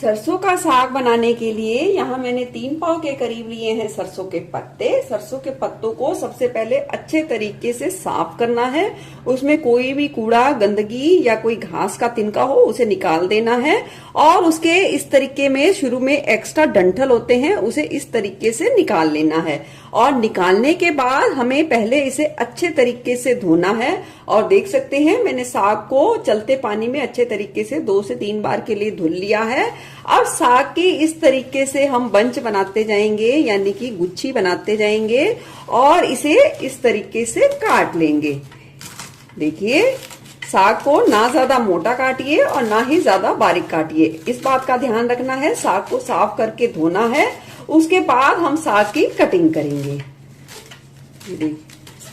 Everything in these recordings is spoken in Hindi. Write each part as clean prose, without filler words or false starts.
सरसों का साग बनाने के लिए यहाँ मैंने 3 पाव के करीब लिए हैं सरसों के पत्ते। सरसों के पत्तों को सबसे पहले अच्छे तरीके से साफ करना है। उसमें कोई भी कूड़ा, गंदगी या कोई घास का तिनका हो उसे निकाल देना है। और उसके इस तरीके में शुरू में एक्स्ट्रा डंठल होते हैं, उसे इस तरीके से निकाल लेना है। और निकालने के बाद हमें पहले इसे अच्छे तरीके से धोना है। और देख सकते हैं मैंने साग को चलते पानी में अच्छे तरीके से 2 से 3 बार के लिए धुल लिया है। अब साग की इस तरीके से हम बंच बनाते जाएंगे, यानी कि गुच्छी बनाते जाएंगे और इसे इस तरीके से काट लेंगे। देखिए, साग को ना ज्यादा मोटा काटिए और ना ही ज्यादा बारीक काटिए। इस बात का ध्यान रखना है। साग को साफ करके धोना है, उसके बाद हम साग की कटिंग करेंगे।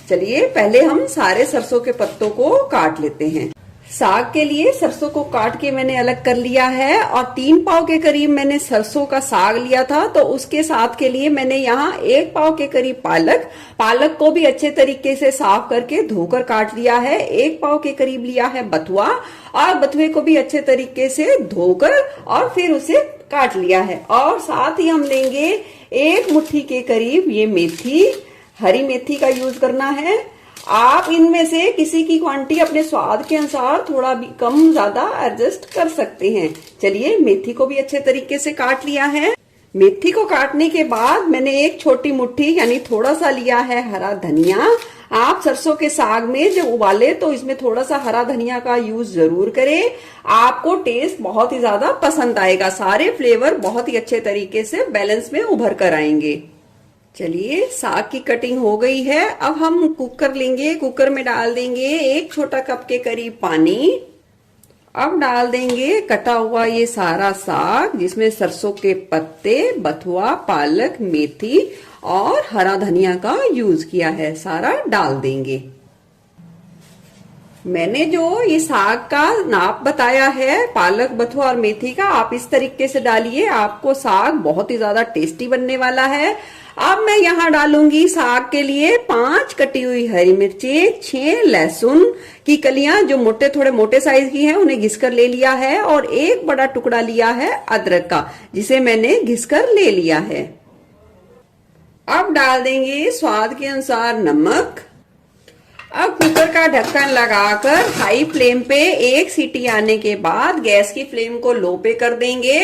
चलिए पहले हम सारे सरसों के पत्तों को काट लेते हैं। साग के लिए सरसों को काट के मैंने अलग कर लिया है। और 3 पाव के करीब मैंने सरसों का साग लिया था, तो उसके साथ के लिए मैंने यहाँ 1 पाव के करीब पालक को भी अच्छे तरीके से साफ करके धोकर काट लिया है। 1 पाव के करीब लिया है बथुआ, और बथुए को भी अच्छे तरीके से धोकर और फिर उसे काट लिया है। और साथ ही हम लेंगे 1 मुट्ठी के करीब ये मेथी, हरी मेथी का यूज करना है। आप इनमें से किसी की क्वांटिटी अपने स्वाद के अनुसार थोड़ा भी कम ज्यादा एडजस्ट कर सकते हैं। चलिए मेथी को भी अच्छे तरीके से काट लिया है। मेथी को काटने के बाद मैंने 1 छोटी मुट्ठी यानी थोड़ा सा लिया है हरा धनिया। आप सरसों के साग में जब उबाले तो इसमें थोड़ा सा हरा धनिया का यूज जरूर करें। आपको टेस्ट बहुत ही ज्यादा पसंद आएगा। सारे फ्लेवर बहुत ही अच्छे तरीके से बैलेंस में उभर कर आएंगे। चलिए साग की कटिंग हो गई है। अब हम कुकर लेंगे, कुकर में डाल देंगे 1 छोटा कप के करीब पानी। अब डाल देंगे कटा हुआ ये सारा साग, जिसमें सरसों के पत्ते, बथुआ, पालक, मेथी और हरा धनिया का यूज किया है, सारा डाल देंगे। मैंने जो ये साग का नाप बताया है पालक, बथुआ और मेथी का, आप इस तरीके से डालिए। आपको साग बहुत ही ज्यादा टेस्टी बनने वाला है। अब मैं यहाँ डालूंगी साग के लिए 5 कटी हुई हरी मिर्ची, 6 लहसुन की कलियां जो थोड़े मोटे साइज की हैं, उन्हें घिसकर ले लिया है। और 1 बड़ा टुकड़ा लिया है अदरक का, जिसे मैंने घिसकर ले लिया है। अब डाल देंगे स्वाद के अनुसार नमक। अब कुकर का ढक्कन लगाकर हाई फ्लेम पे 1 सीटी आने के बाद गैस की फ्लेम को लो पे कर देंगे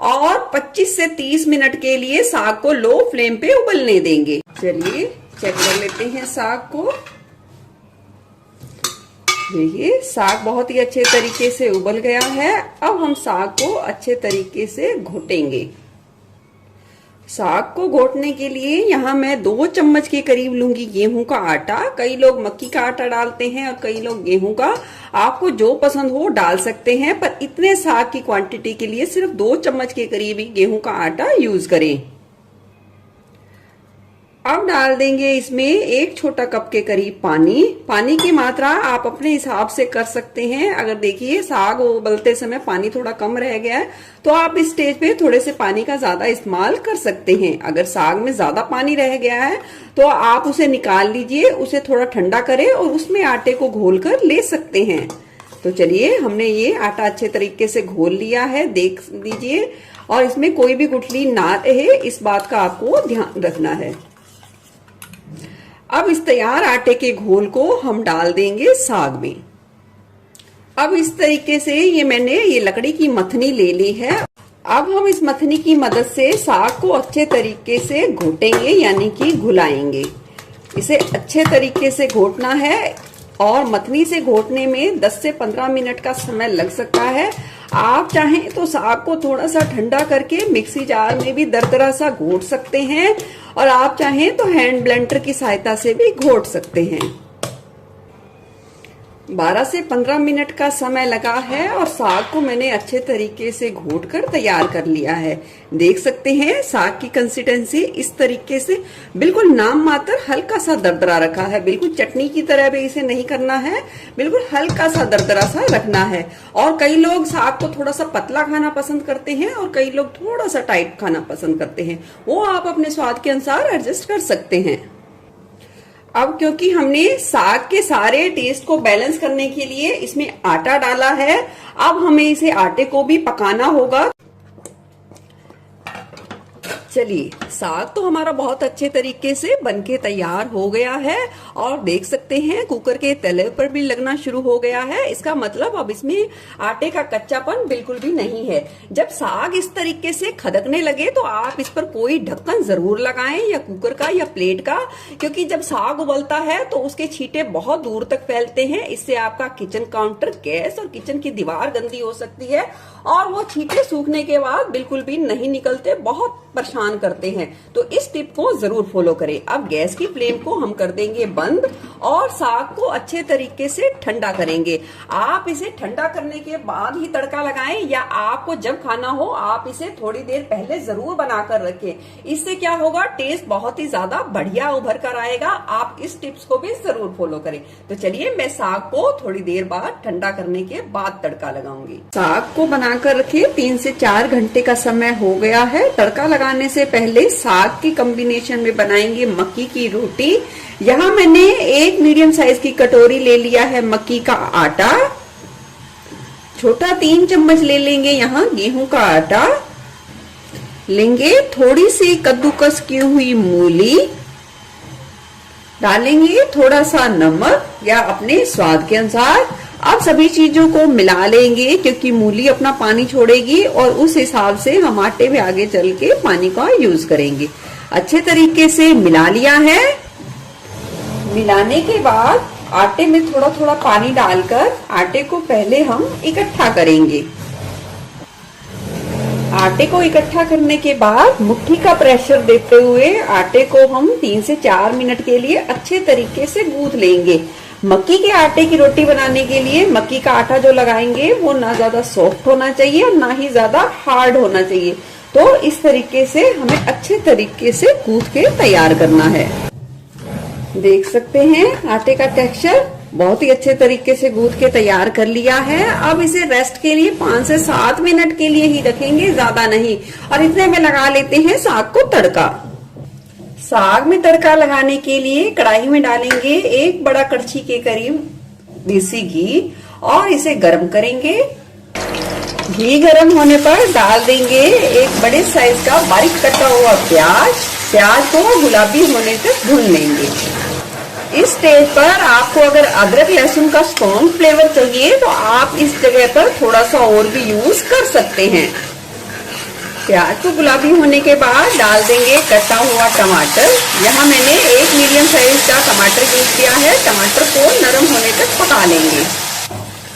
और 25 से 30 मिनट के लिए साग को लो फ्लेम पे उबलने देंगे। चलिए चेक कर लेते हैं साग को। देखिए साग बहुत ही अच्छे तरीके से उबल गया है। अब हम साग को अच्छे तरीके से घोटेंगे। साग को घोटने के लिए यहाँ मैं 2 चम्मच के करीब लूंगी गेहूं का आटा। कई लोग मक्की का आटा डालते हैं और कई लोग गेहूं का। आपको जो पसंद हो डाल सकते हैं, पर इतने साग की क्वांटिटी के लिए सिर्फ 2 चम्मच के करीब ही गेहूं का आटा यूज करें। अब डाल देंगे इसमें 1 छोटा कप के करीब पानी। पानी की मात्रा आप अपने हिसाब से कर सकते हैं। अगर देखिए साग उबलते समय पानी थोड़ा कम रह गया है, तो आप इस स्टेज पे थोड़े से पानी का ज्यादा इस्तेमाल कर सकते हैं। अगर साग में ज्यादा पानी रह गया है तो आप उसे निकाल लीजिए, उसे थोड़ा ठंडा करें और उसमें आटे को घोल कर ले सकते हैं। तो चलिए हमने ये आटा अच्छे तरीके से घोल लिया है, देख लीजिए। और इसमें कोई भी गुठली ना रहे, इस बात का आपको ध्यान रखना है। अब इस तैयार आटे के घोल को हम डाल देंगे साग में। अब इस तरीके से मैंने ये लकड़ी की मथनी ले ली है। अब हम इस मथनी की मदद से साग को अच्छे तरीके से घोटेंगे, यानी कि घुलाएंगे। इसे अच्छे तरीके से घोटना है और मथनी से घोटने में 10 से 15 मिनट का समय लग सकता है। आप चाहें तो साग को थोड़ा सा ठंडा करके मिक्सी जार में भी दरदरा सा घोट सकते हैं, और आप चाहें तो हैंड ब्लेंडर की सहायता से भी घोट सकते हैं। 12 से 15 मिनट का समय लगा है और साग को मैंने अच्छे तरीके से घोटकर तैयार कर लिया है। देख सकते हैं साग की कंसिस्टेंसी इस तरीके से बिल्कुल नाम मात्र हल्का सा दरदरा रखा है। बिल्कुल चटनी की तरह भी इसे नहीं करना है, बिल्कुल हल्का सा दरदरा सा रखना है। और कई लोग साग को थोड़ा सा पतला खाना पसंद करते हैं और कई लोग थोड़ा सा टाइट खाना पसंद करते हैं। वो आप अपने स्वाद के अनुसार एडजस्ट कर सकते हैं। अब क्योंकि हमने साग के सारे टेस्ट को बैलेंस करने के लिए इसमें आटा डाला है, अब हमें इसे आटे को भी पकाना होगा। चलिए, साग तो हमारा बहुत अच्छे तरीके से बनके तैयार हो गया है और देख सकते हैं कुकर के तले पर भी लगना शुरू हो गया है। इसका मतलब अब इसमें आटे का कच्चापन बिल्कुल भी नहीं है। जब साग इस तरीके से खदकने लगे तो आप इस पर कोई ढक्कन जरूर लगाएं, या कुकर का या प्लेट का, क्योंकि जब साग उबलता है तो उसके छींटे बहुत दूर तक फैलते हैं। इससे आपका किचन काउंटर, गैस और किचन की दीवार गंदी हो सकती है और वो छींटे सूखने के बाद बिल्कुल भी नहीं निकलते, बहुत परेशान करते हैं। तो इस टिप को जरूर फॉलो करें। अब गैस की फ्लेम को हम कर देंगे बंद और साग को अच्छे तरीके से ठंडा करेंगे। आप इसे ठंडा करने के बाद ही तड़का लगाएं, या आपको जब खाना हो आप इसे थोड़ी देर पहले जरूर बनाकर रखें। इससे क्या होगा, टेस्ट बहुत ही ज्यादा बढ़िया उभर कर आएगा। आप इस टिप्स को भी जरूर फॉलो करें। तो चलिए, मैं साग को थोड़ी देर बाद ठंडा करने के बाद तड़का लगाऊंगी। साग को बनाकर रखिए, 3 से 4 घंटे का समय हो गया है। तड़का लगाने से पहले साग की कॉम्बिनेशन में बनाएंगे मक्की की रोटी। यहाँ मैंने एक मीडियम साइज की कटोरी ले लिया है मक्की का आटा। छोटा 3 चम्मच ले लेंगे यहाँ गेहूं का आटा। लेंगे थोड़ी सी कद्दूकस की हुई मूली, डालेंगे थोड़ा सा नमक या अपने स्वाद के अनुसार। अब सभी चीजों को मिला लेंगे, क्योंकि मूली अपना पानी छोड़ेगी और उस हिसाब से हम आटे में आगे चल के पानी का यूज करेंगे। अच्छे तरीके से मिला लिया है। मिलाने के बाद आटे में थोड़ा थोड़ा पानी डालकर आटे को पहले हम इकट्ठा करेंगे। आटे को इकट्ठा करने के बाद मुट्ठी का प्रेशर देते हुए आटे को हम 3 से 4 मिनट के लिए अच्छे तरीके से गूंथ लेंगे। मक्की के आटे की रोटी बनाने के लिए मक्की का आटा जो लगाएंगे वो ना ज्यादा सॉफ्ट होना चाहिए और ना ही ज्यादा हार्ड होना चाहिए। तो इस तरीके से हमें अच्छे तरीके से गूंथ के तैयार करना है। देख सकते हैं आटे का टेक्सचर बहुत ही अच्छे तरीके से गूंथ के तैयार कर लिया है। अब इसे रेस्ट के लिए 5 से 7 मिनट के लिए ही रखेंगे, ज्यादा नहीं। और इतने में लगा लेते हैं साग को तड़का। साग में तड़का लगाने के लिए कढ़ाई में डालेंगे 1 बड़ा कड़छी के करीब देसी घी और इसे गर्म करेंगे। घी गर्म होने पर डाल देंगे 1 बड़े साइज का बारीक कटा हुआ प्याज। प्याज को गुलाबी होने तक भून लेंगे। इस स्टेज पर आपको अगर अदरक लहसुन का स्ट्रॉन्ग फ्लेवर चाहिए तो आप इस जगह पर थोड़ा सा और भी यूज कर सकते हैं। प्याज को गुलाबी होने के बाद डाल देंगे कटा हुआ टमाटर। यहाँ मैंने 1 मीडियम साइज का टमाटर यूज किया है। टमाटर को नरम होने तक पका लेंगे।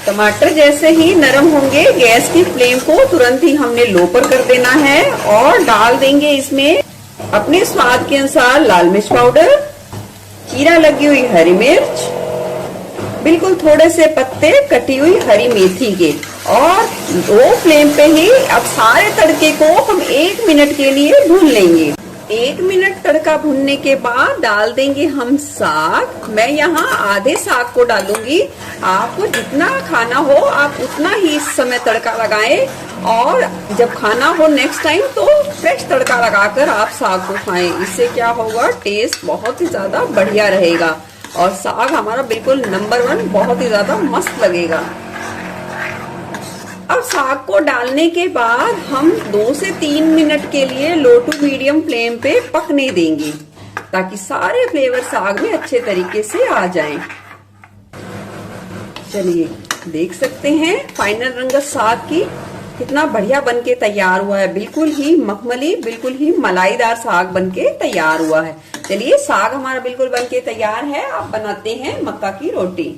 टमाटर जैसे ही नरम होंगे गैस की फ्लेम को तुरंत ही हमने लो पर कर देना है और डाल देंगे इसमें अपने स्वाद के अनुसार लाल मिर्च पाउडर, चीरा लगी हुई हरी मिर्च, बिल्कुल थोड़े से पत्ते कटी हुई हरी मेथी के, और 2 फ्लेम पे ही अब सारे तड़के को हम 1 मिनट के लिए भून लेंगे। 1 मिनट तड़का भूनने के बाद डाल देंगे हम साग। मैं यहाँ आधे साग को डालूंगी। आपको जितना खाना हो आप उतना ही इस समय तड़का लगाएं, और जब खाना हो नेक्स्ट टाइम तो फ्रेश तड़का लगाकर आप साग को खाएं। इससे क्या होगा, टेस्ट बहुत ही ज्यादा बढ़िया रहेगा और साग हमारा बिल्कुल नंबर 1 बहुत ही ज्यादा मस्त लगेगा। अब साग को डालने के बाद हम 2 से 3 मिनट के लिए लो टू मीडियम फ्लेम पे पकने देंगे, ताकि सारे फ्लेवर साग में अच्छे तरीके से आ जाएं। चलिए, देख सकते हैं फाइनल रंगत साग की कितना बढ़िया बनके तैयार हुआ है। बिल्कुल ही मखमली, बिल्कुल ही मलाईदार साग बनके तैयार हुआ है। चलिए, साग हमारा बिल्कुल बनके तैयार है। अब बनाते हैं मक्का की रोटी।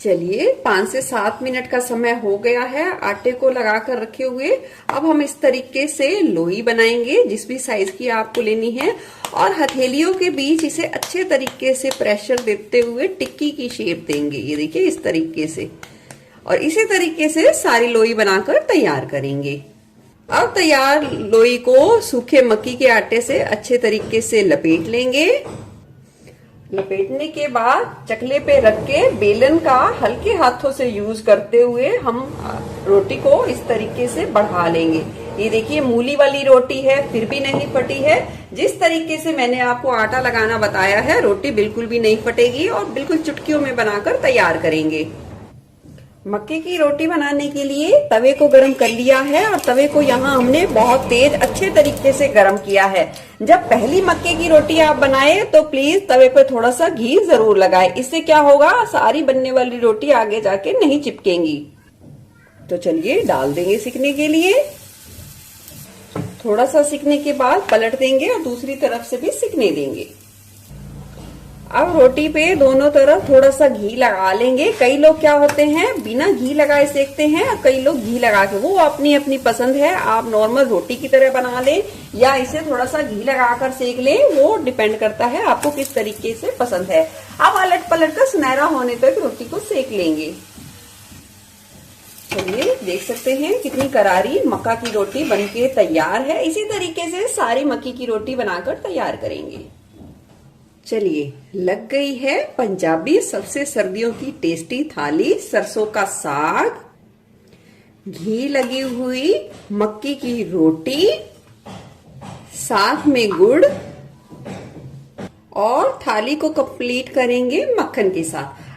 चलिए, 5 से 7 मिनट का समय हो गया है आटे को लगाकर रखे हुए। अब हम इस तरीके से लोई बनाएंगे, जिस भी साइज की आपको लेनी है, और हथेलियों के बीच इसे अच्छे तरीके से प्रेशर देते हुए टिक्की की शेप देंगे। ये देखिए इस तरीके से, और इसी तरीके से सारी लोई बनाकर तैयार करेंगे। अब तैयार लोई को सूखे मक्की के आटे से अच्छे तरीके से लपेट लेंगे। लपेटने के बाद चकले पे रख के बेलन का हल्के हाथों से यूज करते हुए हम रोटी को इस तरीके से बढ़ा लेंगे। ये देखिए मूली वाली रोटी है, फिर भी नहीं फटी है। जिस तरीके से मैंने आपको आटा लगाना बताया है, रोटी बिल्कुल भी नहीं फटेगी और बिल्कुल चुटकियों में बनाकर तैयार करेंगे। मक्के की रोटी बनाने के लिए तवे को गरम कर लिया है और तवे को यहाँ हमने बहुत तेज अच्छे तरीके से गरम किया है। जब पहली मक्के की रोटी आप बनाए तो प्लीज तवे पे थोड़ा सा घी जरूर लगाए। इससे क्या होगा, सारी बनने वाली रोटी आगे जाके नहीं चिपकेंगी। तो चलिए डाल देंगे सिकने के लिए। थोड़ा सा सिकने के बाद पलट देंगे और दूसरी तरफ से भी सिकने देंगे। अब रोटी पे दोनों तरफ थोड़ा सा घी लगा लेंगे। कई लोग क्या होते हैं बिना घी लगाए सेकते हैं और कई लोग घी लगा के, वो अपनी अपनी पसंद है। आप नॉर्मल रोटी की तरह बना लें या इसे थोड़ा सा घी लगाकर सेक लें, वो डिपेंड करता है आपको किस तरीके से पसंद है। अब अलट पलट कर सुनहरा होने तक रोटी को सेक लेंगे। चलिए देख सकते हैं कितनी करारी मक्का की रोटी बनके तैयार है। इसी तरीके से सारी मक्की की रोटी बनाकर तैयार करेंगे। चलिए लग गई है पंजाबी सबसे सर्दियों की टेस्टी थाली, सरसों का साग, घी लगी हुई मक्की की रोटी, साथ में गुड़, और थाली को कंप्लीट करेंगे मक्खन के साथ।